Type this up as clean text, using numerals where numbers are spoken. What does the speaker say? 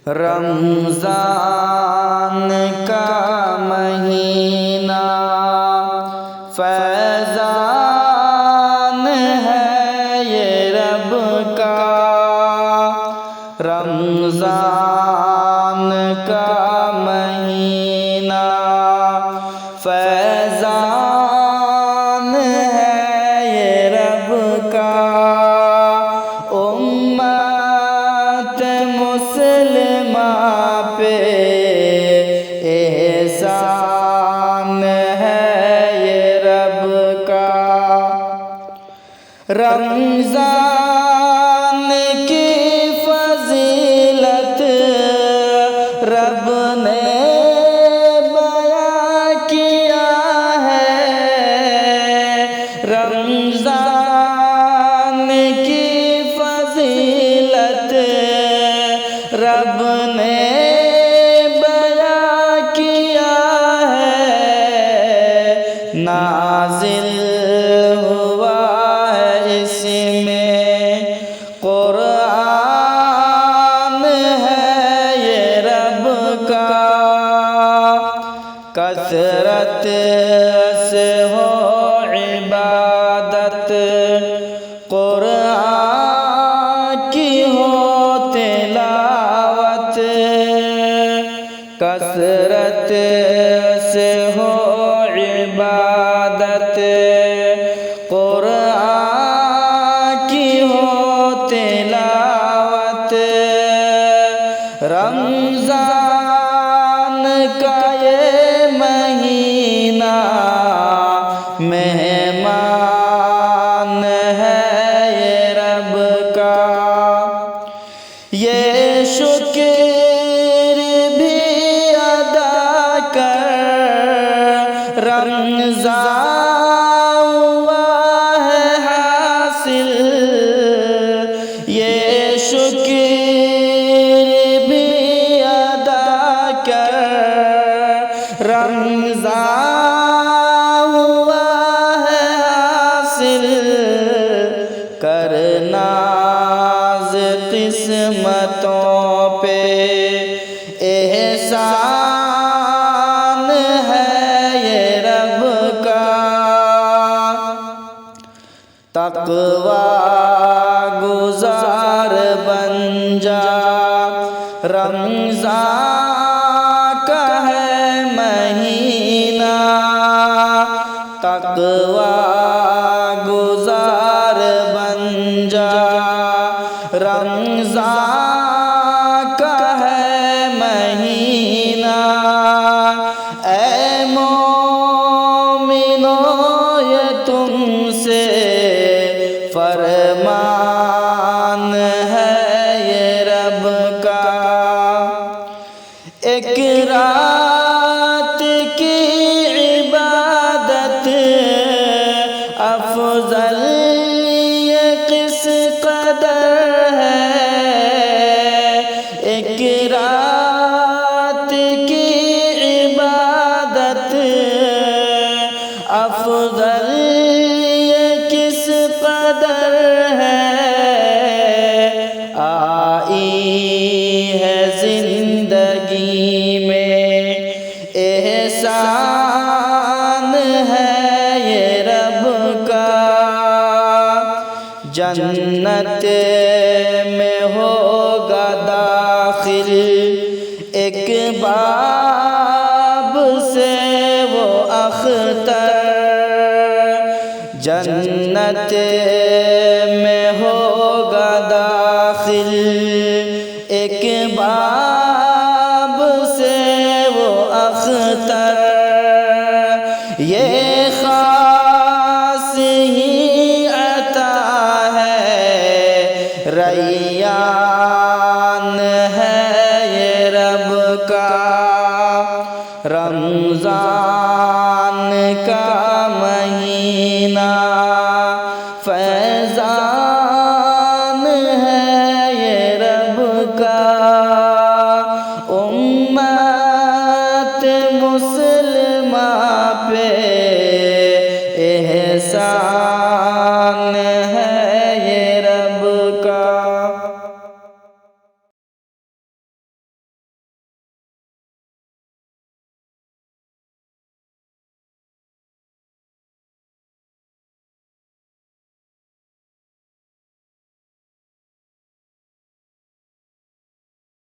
رمضان کا مہینہ فیضان ہے یہ رب کا، رمضان کا مہینہ فیضان ہے یہ رب کا، امت مسلمہ پہ احسان ہے یہ رب کا۔ رمضان کی فضیلت رب نے بیان کیا ہے، رمضان کی فضیلت رب نے بیان کیا ہے، نازل ہوا ہے اس میں قرآن ہے یہ رب کا، کثرت سے ہو عبادت قرآن کی ہو تلاوت، کثرت سے ہو عبادت قرآن کی ہو تلاوت، رمضان کا یہ مہینہ مہمان ہے یہ رب کا، یہ شکر بھی ادا کر رمضان ہوا ہے حاصل، یہ شکر بھی ادا کر رمضان ہوا ہے حاصل، کرنا قسمتوں پہ احسان ہے یہ رب کا، تقوی گزار بن جا رمضان کا ہے مہینہ، تقوی گزار بن جا رمضان کا ہے مہینہ، اے مومنو یہ تم سے فرمان ہے یہ رب کا، ایک رات کی عبادت افضل یہ کس قدر ہے، ایک رات کی عبادت افضل یہ کس قدر ہے، آئی ہے زندگی میں احسان ہے یہ رب کا، جنت میں ہوگا داخل ایک باب سے وہ اختر، جنت میں ہوگا داخل ایک باب